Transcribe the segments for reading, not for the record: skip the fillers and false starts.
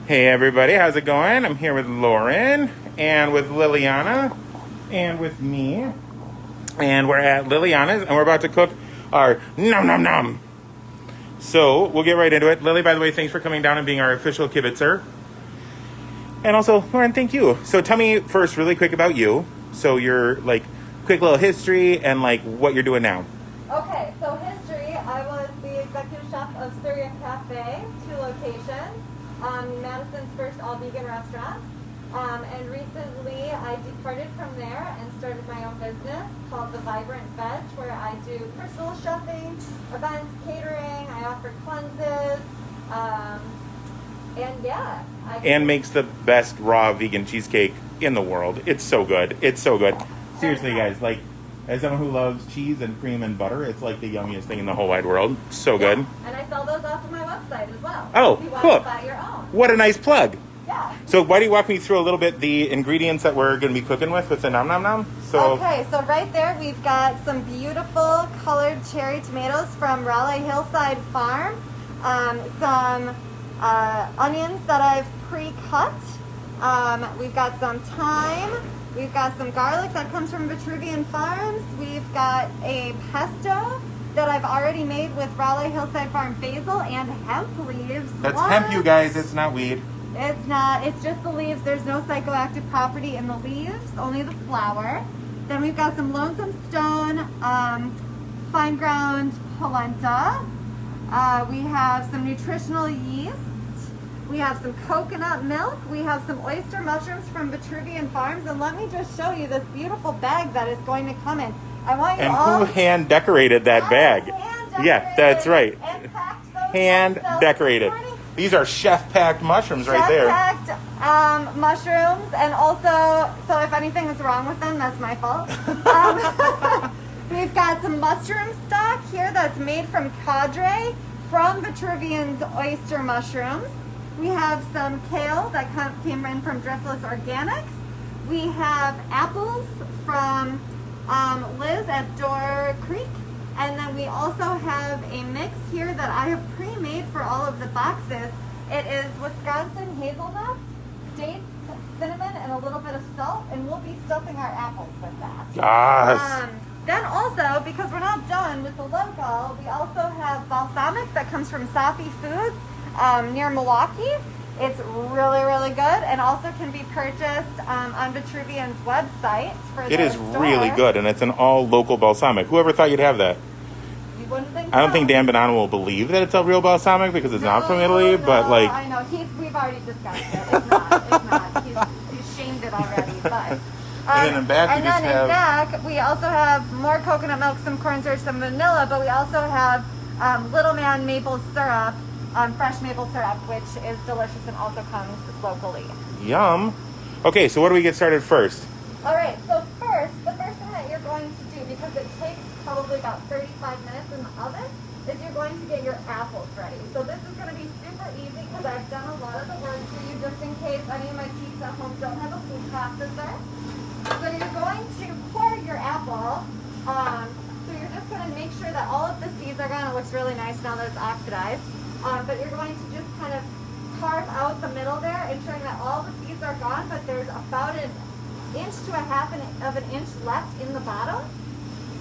Hey everybody, how's it going? I'm here with Lauren and with Liliana and with me. And we're at Liliana's and we're about to cook our nom nom nom. So we'll get right into it. Lily, by the way, thanks for coming down and being our official kibitzer. And also, Lauren, thank you. So tell me first really quick about you. So your quick little history and what you're doing now. Okay, so history, I was the executive chef of Surya Cafe, 2 locations. Madison's first all-vegan restaurant. And recently I departed from there and started my own business called The Vibrant Veg, where I do personal chefing, events, catering, I offer cleanses, and yeah. And makes the best raw vegan cheesecake in the world. It's so good. It's so good. Seriously, guys, as someone who loves cheese and cream and butter, it's like the yummiest thing in the whole wide world. So good. And I sell those off of my website as well. Oh, if you want cool. to buy your own. What a nice plug. Yeah. So why don't you walk me through a little bit the ingredients that we're going to be cooking with the nom nom nom? Okay, so right there we've got some beautiful colored cherry tomatoes from Raleigh Hillside Farm. Some onions that I've pre-cut. We've got some thyme. We've got some garlic that comes from Vitruvian Farms. We've got a pesto that I've already made with Raleigh Hillside Farm basil and hemp leaves. That's hemp, you guys. It's not weed. It's not. It's just the leaves. There's no psychoactive property in the leaves, only the flower. Then we've got some Lonesome Stone, fine ground polenta. We have some nutritional yeast. We have some coconut milk. We have some oyster mushrooms from Vitruvian Farms. And let me just show you this beautiful bag that is going to come in. I want you all... And who hand decorated that bag? Yeah, that's right. And packed those Hand decorated. These are chef-packed mushrooms right there. Chef-packed mushrooms. And also, so if anything is wrong with them, that's my fault. We've got some mushroom stock here that's made from cadre from Vitruvian's oyster mushrooms. We have some kale that came in from Driftless Organics. We have apples from Liz at Door Creek. And then we also have a mix here that I have pre-made for all of the boxes. It is Wisconsin hazelnuts, dates, cinnamon, and a little bit of salt. And we'll be stuffing our apples with that. Yes. Then also, because we're not done with the logo, we also have balsamic that comes from Safi Foods near Milwaukee. It's really, really good and also can be purchased on Vitruvian's website. It is really good, and it's an all local balsamic. Whoever thought you'd have that? You wouldn't think I don't so. think Dan Bonanno will believe that it's a real balsamic because it's not from Italy, but I know, we've already discussed it. It's not. He's shamed it already, but... and then in back, in back, we also have more coconut milk, some cornstarch, some vanilla, but we also have Little Man maple syrup, fresh maple syrup, which is delicious and also comes locally. Yum. Okay, so what do we get started first? All right, so the first thing that you're going to do, because it takes probably about 35 minutes in the oven, is you're going to get your apples ready. So this is going to be super easy because I've done a lot of the work for you just in case any of my peeps at home don't have a food processor. So you're going to core your apple. So you're just going to make sure that all of the seeds are gone. It looks really nice now that it's oxidized. But you're going to just kind of carve out the middle there, ensuring that all the seeds are gone, but there's about an inch to a half of an inch left in the bottom,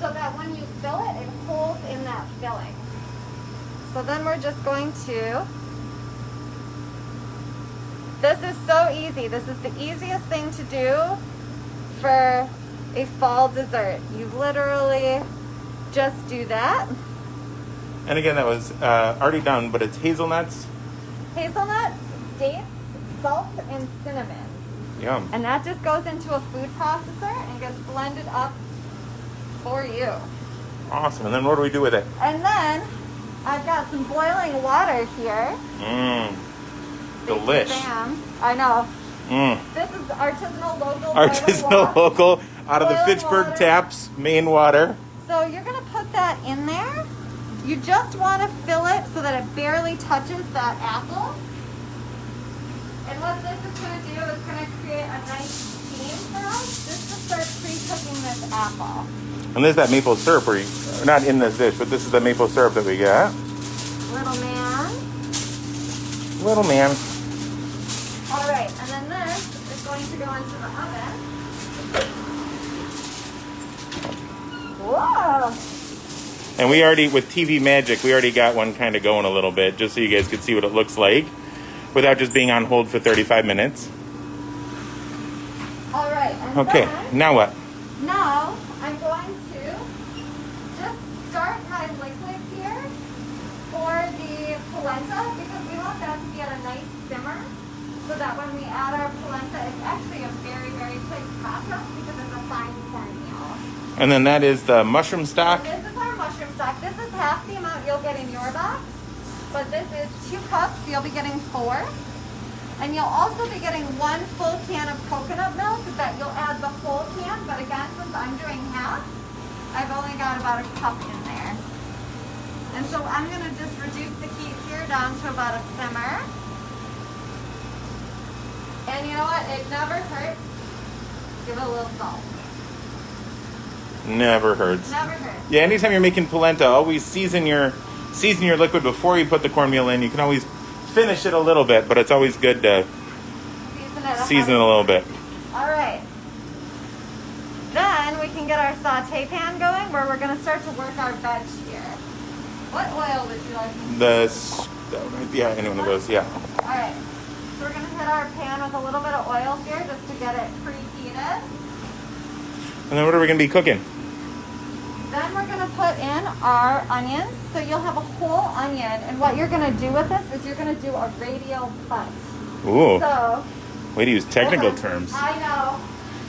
so that when you fill it, it holds in that filling. So then we're just going to... This is so easy. This is the easiest thing to do for a fall dessert. You literally just do that. And again, that was already done, but it's hazelnuts. Hazelnuts, dates, salt, and cinnamon. Yum. And that just goes into a food processor and gets blended up for you. Awesome. And then what do we do with it? And then I've got some boiling water here. Mmm. Delish. Bam. I know. Mmm. This is artisanal local. Artisanal local out of the Boiling Fitchburg water. Taps main water. So you're going to put that in there. You just want to fill it so that it barely touches that apple. And what this is going to do is going to create a nice steam for us just to start pre-cooking this apple. And there's that maple syrup, not in this dish, but this is the maple syrup that we got. Little man. Little man. going to go into the oven. Whoa! And we already, with TV Magic, we already got one kind of going a little bit, just so you guys could see what it looks like, without just being on hold for 35 minutes. All right. And Okay, then, now what? now I'm going to just start my liquid here for the polenta, because we want that to be at a nice simmer, so that when we add our polenta, it's actually a very, very quick process because it's a fine cornmeal. And then that is the mushroom stock. This is our mushroom stock. This is half the amount you'll get in your box, but this is 2 cups. You'll be getting 4. And you'll also be getting 1 full can of coconut milk that you'll add the whole can. But again, since I'm doing half, I've only got about a cup in there. And so I'm going to just reduce the heat here down to about a simmer. And you know what? It never hurts. Give it a little salt. Never hurts. Never hurts. Yeah, anytime you're making polenta, always season your liquid before you put the cornmeal in. You can always finish it a little bit, but it's always good to season it a little bit. All right. Then we can get our saute pan going, where we're going to start to work our veg here. What oil would you like? Yeah, any one of those, yeah. All right. So we're going to hit our pan with a little bit of oil here just to get it preheated. And then what are we going to be cooking? Then we're going to put in our onions. So you'll have a whole onion, and what you're going to do with this is you're going to do a radial cut. Ooh. So, Way to use technical terms. I know.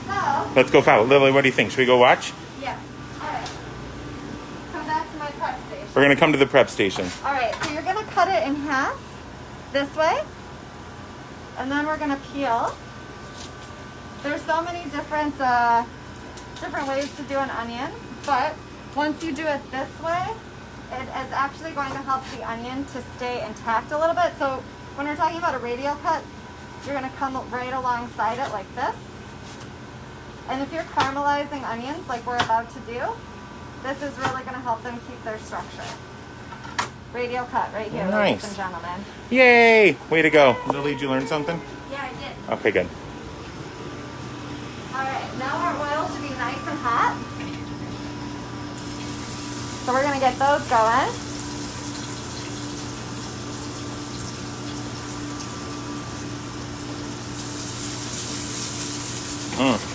So, Let's go follow. Lily, what do you think? Should we go watch? yeah. All right. Come back to my prep station. We're going to come to the prep station. All right, so you're going to cut it in half this way, and then we're going to peel. There's so many different ways to do an onion, but once you do it this way, it is actually going to help the onion to stay intact a little bit. So when we're talking about a radial cut, you're going to come right alongside it like this. And if you're caramelizing onions like we're about to do, this is really going to help them keep their structure. Radial cut right here, Nice. ladies and gentlemen. Yay! Way to go. Lily, did you learn something? Yeah, I did. Okay, good. All right, now our oil should be nice and hot. So we're going to get those going.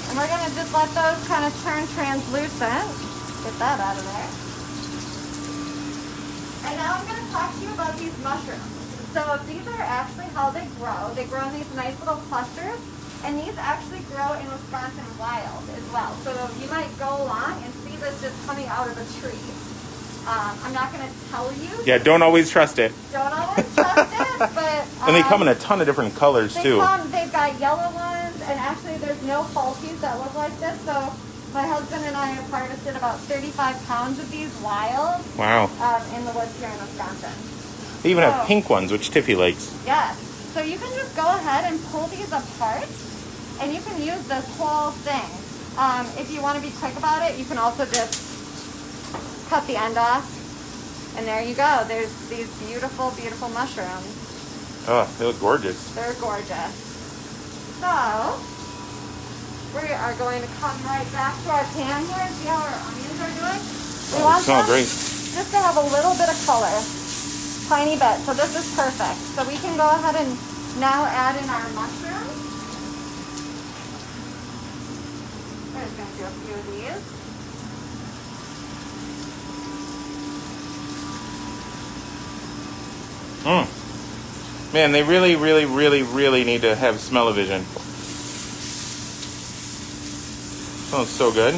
And we're going to just let those kind of turn translucent. Get that out of there. And now I'm going to talk to you about these mushrooms. So these are actually how they grow. They grow in these nice little clusters. And these actually grow in Wisconsin wild as well. So you might go along and see this just coming out of a tree. I'm not going to tell you. Yeah, don't always trust it. Don't always trust it, but... And they come in a ton of different colors, too. They've got yellow ones, and actually there's no falsies that look like this. So my husband and I have harvested about 35 pounds of these wild. Wow. In the woods here in Wisconsin. They even have pink ones, which Tiffy likes. Yes. So you can just go ahead and pull these apart, and you can use this whole thing. If you want to be quick about it, you can also just cut the end off, and there you go. There's these beautiful, beautiful mushrooms. Oh, they look gorgeous. They're gorgeous. So, we are going to come right back to our pan here and see how our onions are doing. We want Smell them great. just to have a little bit of color. Tiny bit. So this is perfect. So we can go ahead and now add in our mushrooms. We're just going to do a few of these. Man, they really, really, really, really need to have smell-o-vision. Smells so good.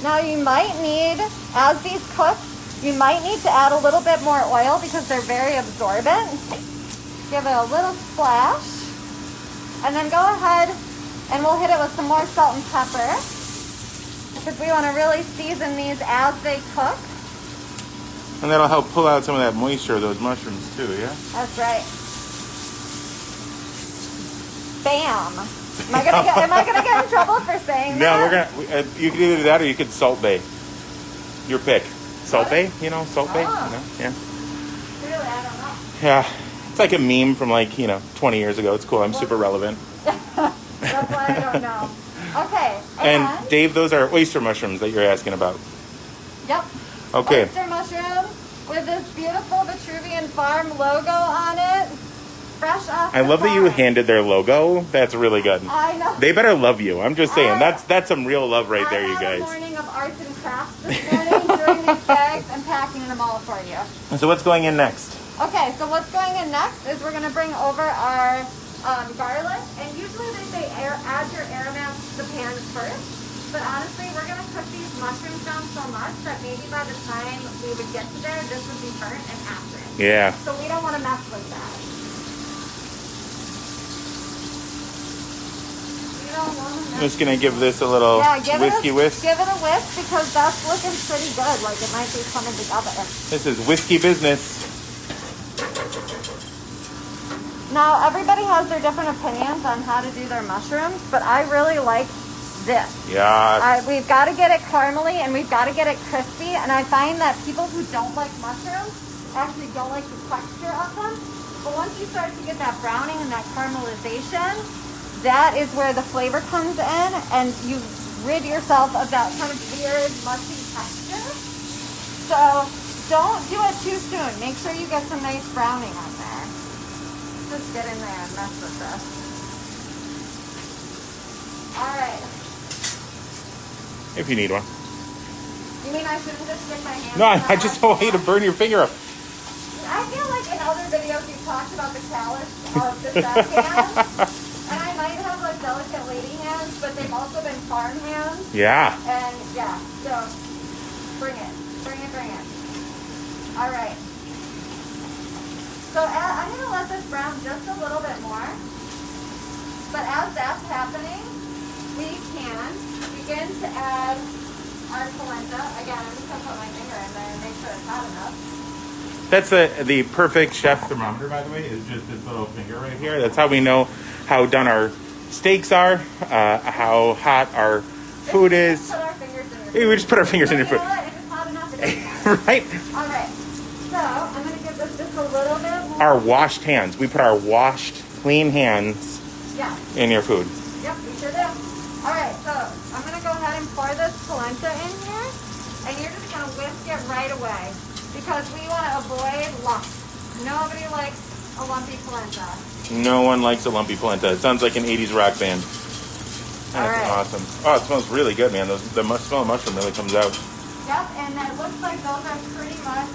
Now you might need, as these cook, you might need to add a little bit more oil because they're very absorbent. Give it a little splash. And then go ahead and we'll hit it with some more salt and pepper because we want to really season these as they cook. And that'll help pull out some of that moisture of those mushrooms, too, yeah? That's right. Bam. Am I gonna get in trouble for saying that? No, you could either do that or you could Salt Bay. Your pick. Salt Bay? You know, Salt Bay? Oh. You know? Yeah. Really, I don't know. Yeah. It's like a meme from 20 years ago. It's cool. I'm super relevant. All That's why I don't know. Okay. And Dave, those are oyster mushrooms that you're asking about. Yep. Okay. Oyster mushrooms with this beautiful Vitruvian Farm logo on it. Fresh off I the love that you farm. handed their logo. That's really good. I know. They better love you. I'm just saying. That's some real love right there, you I had guys. a morning of arts and crafts this morning doing these bags and packing them all for you. So what's going in next? Okay, so what's going in next is we're going to bring over our garlic. And usually they say add your aromats to the pan first. But honestly, we're going to cook these mushrooms down so much that maybe by the time we would get to there, this would be burnt and after it. Yeah. So we don't want to mess with that. I'm just going to give this a little whiskey whisk. Give it a whisk because that's looking pretty good. Like it might be coming together. This is whiskey business. Now, everybody has their different opinions on how to do their mushrooms, but I really like this. Yeah. We've got to get it caramely and we've got to get it crispy. And I find that people who don't like mushrooms actually don't like the texture of them. But once you start to get that browning and that caramelization, that is where the flavor comes in and you rid yourself of that kind of weird, mushy texture. So don't do it too soon. Make sure you get some nice browning on there. Just get in there and mess with this. All right. If you need one. You mean I shouldn't just stick my hand? No, in the I just don't want you to burn your finger up. I feel like in other videos you talked about the callus of the chef hand. And I might have like delicate lady hands, but they've also been farm hands. Yeah. And yeah, so bring it. All right. So I'm going to let this brown just a little bit more. But as that's happening, we can begin to add our polenta. Again, I'm just going to put my finger in there and make sure it's hot enough. That's the perfect chef thermometer, by the way, is just this little finger right here. That's how we know how done our steaks are, how hot our food is. Put our fingers in your food. We just put our fingers in your food. If it's hot enough, it is. Right? All right. So I'm going to give this just a little bit more. Our washed hands. We put our washed, clean hands in your food. Yep, we sure do. All right, so I'm going to go ahead and pour this polenta in here. And you're just going to whisk it right away. Because we want to avoid lumps. Nobody likes a lumpy polenta. No one likes a lumpy polenta. It sounds like an 80s rock band. That's awesome. Oh, it smells really good, man. The smell of mushroom really comes out. Yep, and it looks like those are pretty much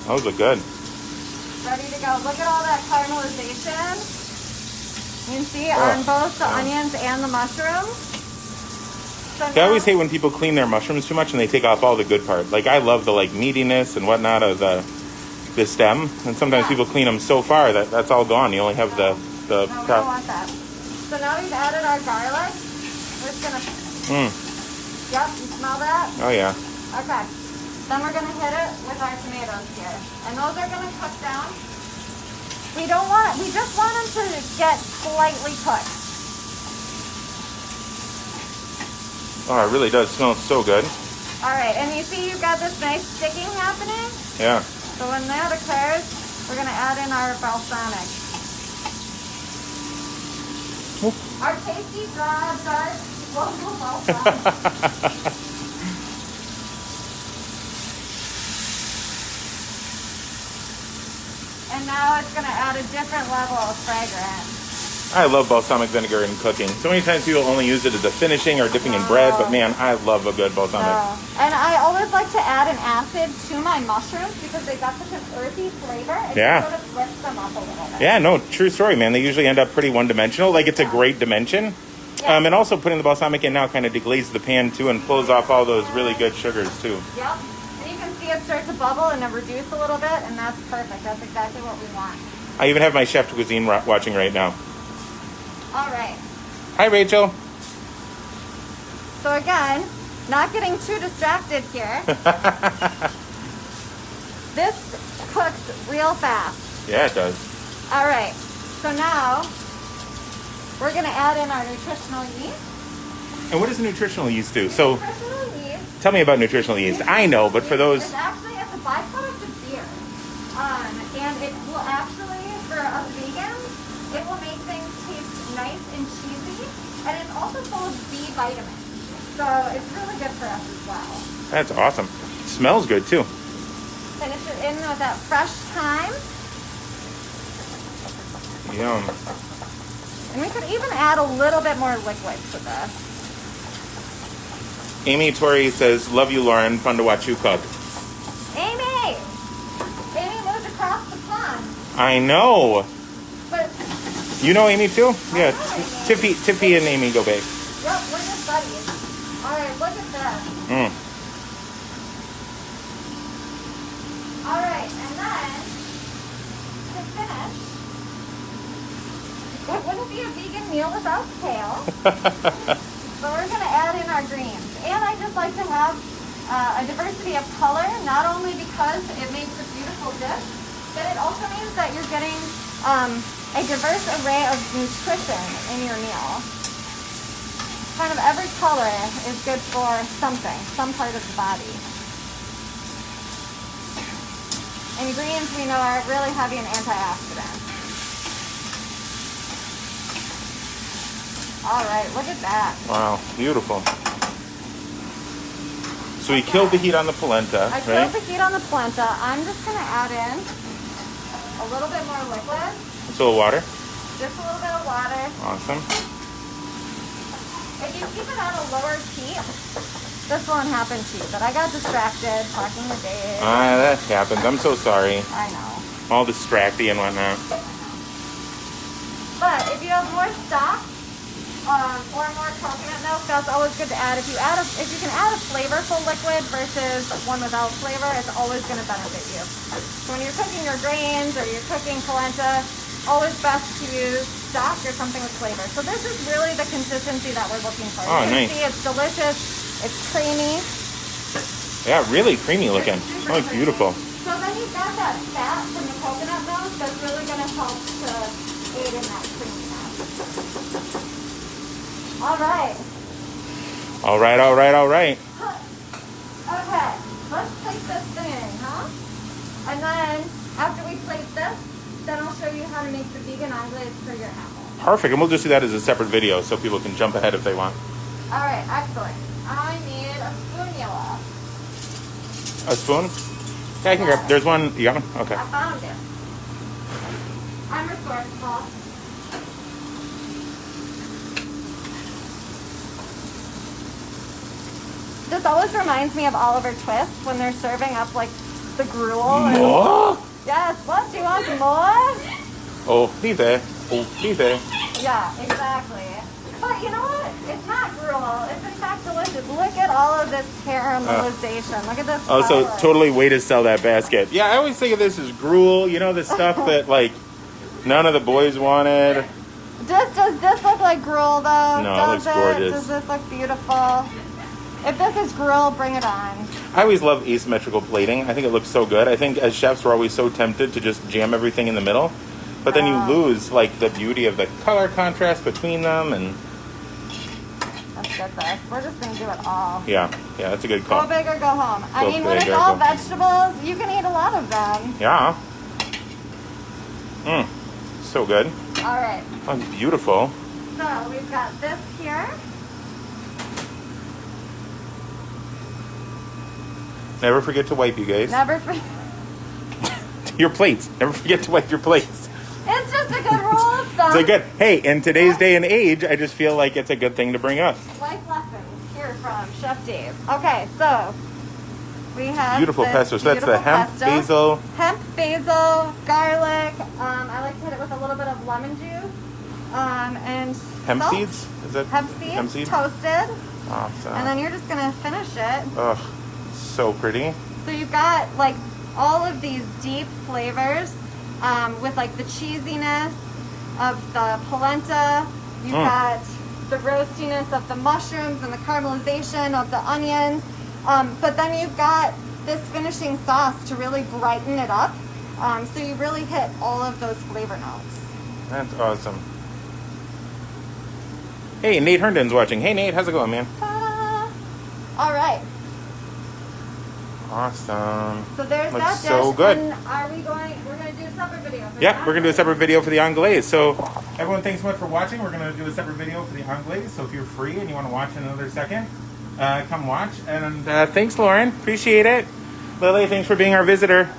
Those look good. ready to go. Look at all that caramelization. You can see on both the onions and the mushrooms. So I always hate when people clean their mushrooms too much and they take off all the good part. Like I love the meatiness and whatnot of the stem, and sometimes people clean them so far that that's all gone. You only have the No, we don't want that. So now we've added our garlic. We're just gonna. Yep, you smell that? Oh yeah. Okay. Then we're gonna hit it with our tomatoes here, and those are gonna cook down. We just want them to get slightly cooked. Oh, it really does smell so good. All right, and you see you've got this nice sticking happening? Yeah. So when that occurs, we're gonna add in our balsamic. Our tasty, dry, dark, local balsamic. And now it's gonna add a different level of fragrance. I love balsamic vinegar in cooking. So many times people only use it as a finishing or dipping in bread, but man, I love a good balsamic. And I always like to add an acid to my mushrooms because they've got such an earthy flavor. It sort of flips them up a little bit. Yeah, no, true story, man. They usually end up pretty one-dimensional. Like, it's a great dimension. Yeah. And also putting the balsamic in now kind of deglazes the pan, too, and pulls off all those really good sugars, too. Yep. And you can see it start to bubble and then reduce a little bit, and that's perfect. That's exactly what we want. I even have my chef de cuisine watching right now. All right. Hi, Rachel. So again, not getting too distracted here. This cooks real fast. Yeah, it does. All right. So now we're going to add in our nutritional yeast. And what does nutritional yeast do? So, Nutritional yeast. tell me about nutritional yeast. I know, but for those... It's a byproduct of beer. And it will actually, for us vegans, it will make things taste nice and cheesy. And it's also full of B vitamins. So it's really good for us as well. That's awesome. Smells good too. Finish it in with that fresh thyme. Yum. And we could even add a little bit more liquid to this. Amy Tori says, "Love you, Lauren. Fun to watch you cook." Amy! Amy moved across the pond. I know. But You know Amy too? Yeah. know Amy. Tiffy and Amy go bake. yep, we're just buddies. Alright, look at this. Mm. Alright, and then to finish, it wouldn't be a vegan meal without kale. But we're going to add in our greens. And I just like to have a diversity of color, not only because it makes a beautiful dish, but it also means that you're getting a diverse array of nutrition in your meal. Kind of every color is good for something, some part of the body. And greens, we know, are really heavy in antioxidants. All right, look at that. Wow, beautiful. So we killed the heat on the polenta, I right? killed the heat on the polenta. I'm just going to add in a little bit more liquid. Just a little water. Just a little bit of water. Awesome. If you keep it at a lower heat, this won't happen to you. But I got distracted talking to Dave. That happens. I'm so sorry. I know. All distracty and whatnot. But if you have more stock or more coconut milk, that's always good to add. If you can add a flavorful liquid versus one without flavor, it's always going to benefit you. So when you're cooking your grains or you're cooking polenta, always best to use stock or something with flavor. So this is really the consistency that we're looking for. Oh, You can nice. see it's delicious. It's creamy. Yeah, really creamy looking. It's super Oh, it's beautiful. creamy. So then you've got that fat from the coconut milk that's really going to help to aid in that creaminess. All right. All right, all right, all right. Okay, let's plate this thing, huh? And then after we plate this, then I'll show you how to make the vegan anglaise for your apple. Perfect. And we'll just do that as a separate video so people can jump ahead if they want. All right, excellent. I need a spoonula. A spoon? Yeah, I can grab. There's one. You got one? Okay. I found it. I'm resourceful. This always reminds me of Oliver Twist when they're serving up like the gruel. and- More? Yes, what? Do you want some more? Oh, vive. Oh, vive. Yeah, exactly. But you know what? It's not gruel. It's in fact delicious. Look at all of this caramelization. Look at this. Oh, so color. totally way to sell that basket. Yeah, I always think of this as gruel. You know, the stuff that, like, none of the boys wanted. Does this look like gruel though? No, it Does looks gorgeous. Does this look beautiful? If this is gruel, bring it on. I always love asymmetrical plating. I think it looks so good. I think as chefs, we're always so tempted to just jam everything in the middle. But then you lose, like, the beauty of the color contrast between them. And Let's get this. We're just going to do it all. yeah, that's a good Go call. big or go home. I Go mean, when big it's or all go- vegetables, you can eat a lot of them. Yeah. So good. All right. Oh, it's beautiful. So we've got this here. Never forget to wipe, you guys. Never. Your plates. Never forget to wipe your plates. It's just a good rule of thumb. It's a good. Hey, in today's day and age, I just feel like it's a good thing to bring up. Life lessons here from Chef Dave. Okay, so we have Beautiful this pesto. So that's the beautiful hemp, pesto. basil. Hemp, basil, garlic. I like to hit it with a little bit of lemon juice. And Hemp salt. seeds? Is that Hemp seeds, hemp seed? toasted. Awesome. And then you're just gonna finish it. Ugh, so pretty. So you've got like all of these deep flavors with like the cheesiness of the polenta. You've got the roastiness of the mushrooms and the caramelization of the onions. But then you've got this finishing sauce to really brighten it up. So you really hit all of those flavor notes. That's awesome. Hey, Nate Herndon's watching. Hey, Nate, how's it going, man? Ta-da! All right. Awesome. So there's Looks that dish. so good. And we're going to do a separate video. For Yeah, that. we're going to do a separate video for the anglaise. So Everyone, thanks so much for watching. We're going to do a separate video for the unglaze, so if you're free and you want to watch in another second, come watch. And thanks, Lauren. Appreciate it. Lily, thanks for being our visitor.